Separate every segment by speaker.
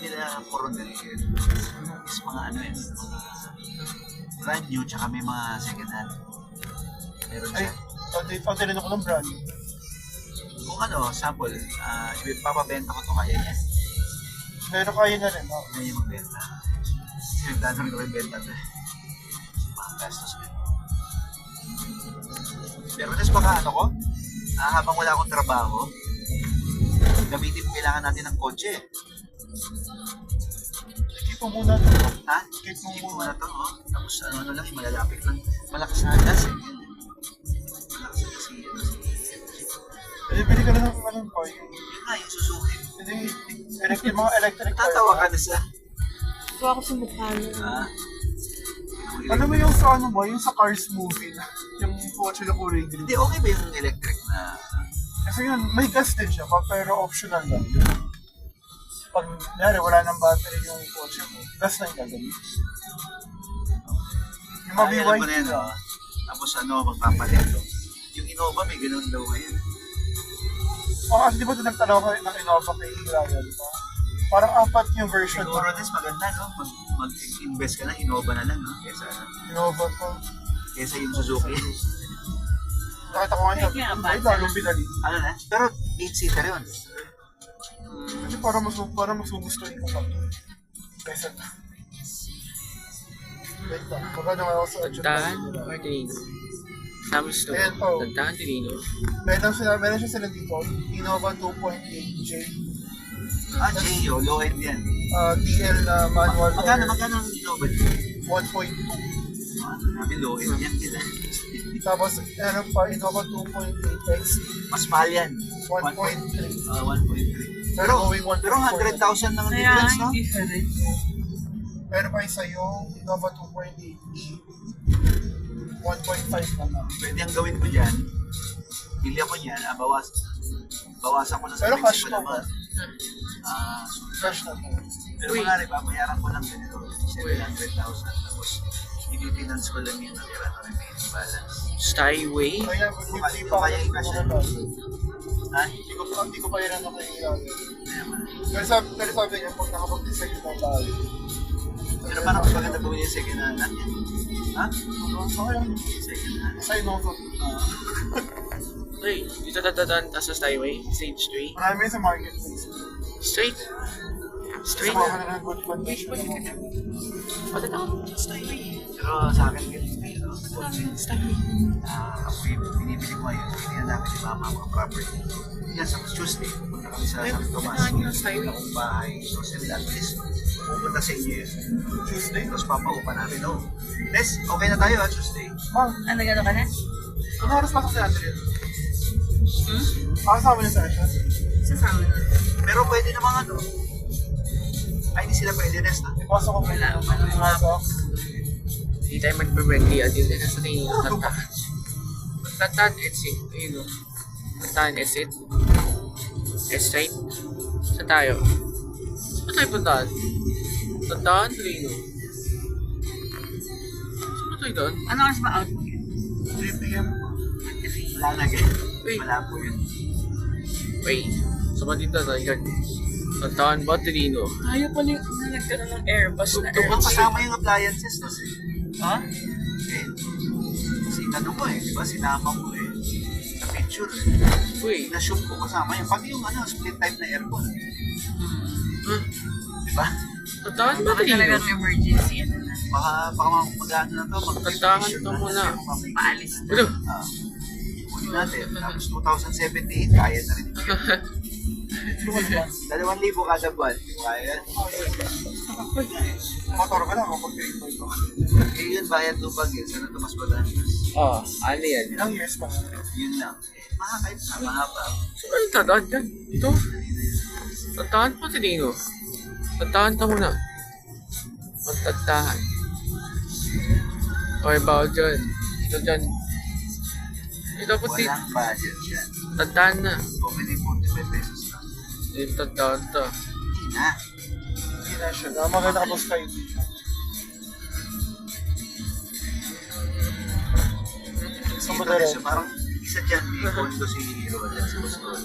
Speaker 1: nila Coronel is mga ano eh, mga brand new, tsaka may mga second hand. Meron
Speaker 2: Ay,
Speaker 1: siya.
Speaker 2: tinanong ko ng brand.
Speaker 1: Kung ano, sample, ipapabenta ko to kaya niya.
Speaker 2: Pero kaya na rin, no?
Speaker 1: Kaya niya magbenta. Kasi may plano rin ko rin benta to eh. Mga gastos ko. Pero tas baka ano ko, habang wala akong trabaho, gamitin kailangan natin ng kotse.
Speaker 2: Keep mo muna ito.
Speaker 1: Ha?
Speaker 2: Keep mo
Speaker 1: Keep mo
Speaker 2: muna.
Speaker 1: na to, oh. Tapos ano lang, malalapit lang. Malakas na gas. Malakas na kasi,
Speaker 2: Bili ka na ng anong ko, yung
Speaker 1: yun nga, yung Suzuki.
Speaker 2: yung mga electric car.
Speaker 1: Tatawa ka na sa,
Speaker 3: Tuwa ko sa mukha niya.
Speaker 2: Ano mo yung sa ano mo, yung sa Cars movie na, yung kotse na kulay green.
Speaker 1: Hindi, okay ba yung electric na,
Speaker 2: Kasi yun, may gas din siya, pero optional lang. Pag nangyari, wala nang battery yung kotse mo, gas na yung gagawin. Yung
Speaker 1: alam ko
Speaker 2: mabiwide
Speaker 1: na yan,
Speaker 2: na.
Speaker 1: oh. Tapos ano, magpapalit, oh. Yung Innova, may ganun daw ngayon.
Speaker 2: Kasi di ba ito nagtalaw ka ng Innova kay Ryan? Parang apat yung version
Speaker 1: Siguro this maganda, no? Mag-invest ka na, Innova na lang, no? Kesa,
Speaker 2: Innova to.
Speaker 1: kesa yung Suzuki.
Speaker 2: Nakita ko nga siya, ay lalong binali.
Speaker 1: Ano na? Pero 8-seater yun.
Speaker 2: Kasi para mas gugustuhin ko pa. Kaysa na. Wait lang, magkano nga ako sa adjust.
Speaker 4: Tantahan or Torino? Samus to.
Speaker 2: Ayan po.
Speaker 4: Tantahan, Torino.
Speaker 2: Meron siya sila dito, Innova 2.8J.
Speaker 1: J, oh, low end yan.
Speaker 2: TL na manual.
Speaker 1: Magkano ang Innova?
Speaker 2: 1.2.
Speaker 1: Sabi low end yan nila.
Speaker 2: Tapos, meron pa, Innova 2.8X,
Speaker 1: Mas mahal yan.
Speaker 2: 1.3.
Speaker 1: 1.3.
Speaker 2: Pero going 1.4.
Speaker 1: Pero 100,000 lang ang
Speaker 3: Kaya
Speaker 1: difference, no?
Speaker 3: hindi siya rin.
Speaker 2: Meron pa isa yung Innova 2.8E. 1.5 naman.
Speaker 1: Pwede ang gawin ko dyan. Bili ako niyan, bawasan ko na sa
Speaker 2: Pero
Speaker 1: taxi
Speaker 2: cash
Speaker 1: ko
Speaker 2: to
Speaker 1: naman.
Speaker 2: ba? Cash na to.
Speaker 1: Pero mga babayaran ko lang ganito, 700,000. Tapos, i-finance ko lang yung natira na remaining balance.
Speaker 4: Skyway?
Speaker 2: Kaya, hindi pa
Speaker 1: Kaya i-cash na. Ha?
Speaker 2: Hindi ko pa yan ano kay Ryan.
Speaker 1: Kaya man.
Speaker 2: Pero sabi niya, pag nakapag-design ng bahay.
Speaker 1: Pero parang mas maganda gawin yung second hand natin. Ha?
Speaker 2: Okay lang.
Speaker 1: Second hand.
Speaker 2: Sa Innova.
Speaker 4: Uy, dito dadaan sa Skyway? Stage 3?
Speaker 2: Marami sa marketplace.
Speaker 4: Straight? Straight?
Speaker 2: Sa mga ng good condition.
Speaker 1: Pero sa akin, ganito. Ako yung binibili ko ngayon. Hindi na namin ni Mama mga property. Yan sa Tuesday, pupunta kami sa San Tomas. Akong bahay. So, at least, pupunta sa inyo yun. Tuesday, tapos papaupa namin. Oh. Nes, okay na tayo Tuesday.
Speaker 2: Ma'am,
Speaker 3: Ano gano'n ka na?
Speaker 2: ano oras pasok si Andre? Kasama niya sa siya.
Speaker 3: Sasama na.
Speaker 1: Pero pwede namang ano. Ay, hindi sila pwede, Nes, na.
Speaker 2: Ipasok ko
Speaker 3: Wala
Speaker 2: muna.
Speaker 3: akong ano mga
Speaker 2: Ipasok.
Speaker 4: Hindi tayo magbe-friendly at yun din sa tingin ng Tantahan. Tantahan, it's it. Ayun o. Tantahan, it's it. It's straight. Saan tayo? Saan tayo puntahan? Tantahan, Torino. Saan ba tayo doon?
Speaker 3: Ano kasi ba out mo yun?
Speaker 2: 3 p.m.
Speaker 1: Lalagay.
Speaker 4: Uy.
Speaker 1: Wala po yun.
Speaker 4: Wait. Saan ba dito tayo? Tantahan ba, Torino?
Speaker 3: Ayaw pala yung nagkaroon ng Airbus na
Speaker 1: Doon
Speaker 3: Airbus.
Speaker 1: kasama yung appliances, Nes.
Speaker 3: Ha?
Speaker 1: Eh, kasi tanong ko eh, di ba sinama mo eh. Sa picture eh.
Speaker 4: Uy.
Speaker 1: Na-shoot ko kasama yun. Pag yung ano, split type na aircon.
Speaker 4: Huh?
Speaker 1: Di ba?
Speaker 4: Tantahan ba,
Speaker 3: Baka
Speaker 4: Torino?
Speaker 3: talagang emergency. Ano na?
Speaker 1: Baka mag-ano na to.
Speaker 4: Tantahan to muna.
Speaker 3: Paalis na.
Speaker 4: Ano?
Speaker 1: Kunin natin. Tapos 2078, kaya na rin. 2,000 kada buwan. Kaya.
Speaker 2: Motor ka lang, kapag-trade ko.
Speaker 1: Eh yun, bayad lupag yun. Sana ito mas Batangas.
Speaker 4: Oh, ano yan?
Speaker 2: Ilang years pa?
Speaker 1: Yun lang. Kahit mahaba.
Speaker 4: Saan ba tantahan yan? Ito? Tantahan pa, Torino. Tantahan ka muna. Magtantahan. Okay, bawal dyan. Ito dyan. Ito po,
Speaker 1: Walang budget yan.
Speaker 4: tantahan na.
Speaker 1: Pwede 45 pesos lang.
Speaker 4: Ito, tantahan to.
Speaker 1: Hindi na.
Speaker 2: Hindi na siya. Maganda ka po Sky. Sa
Speaker 1: Dito
Speaker 2: Madara.
Speaker 1: siya, parang isa dyan, may condo si Roland sa Boston.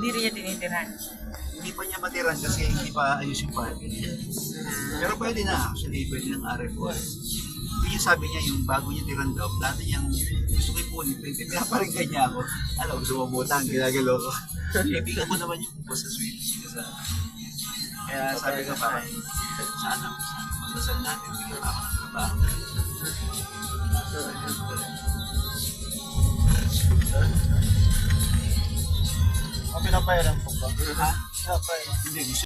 Speaker 3: Hindi rin niya tinitiran.
Speaker 1: Hindi pa niya matiran kasi hindi pa ayos yung parking. Pero pwede na, actually, pwede ng RF1. Yun yung sabi niya, yung bago niya tiran daw, plano niyang gusto ko ipunin, pinaparinggan niya ako. Alam, dumabutang, ginagalo ko. Ibigan ko naman yung boss sa switch. Kaya sabi ko pa, sana pagdasal natin, bigyan pa ako ng trabaho.
Speaker 2: Ang pinapayaran ko ba?
Speaker 1: Ha?
Speaker 2: Pinapayaran.
Speaker 1: Hindi, gusto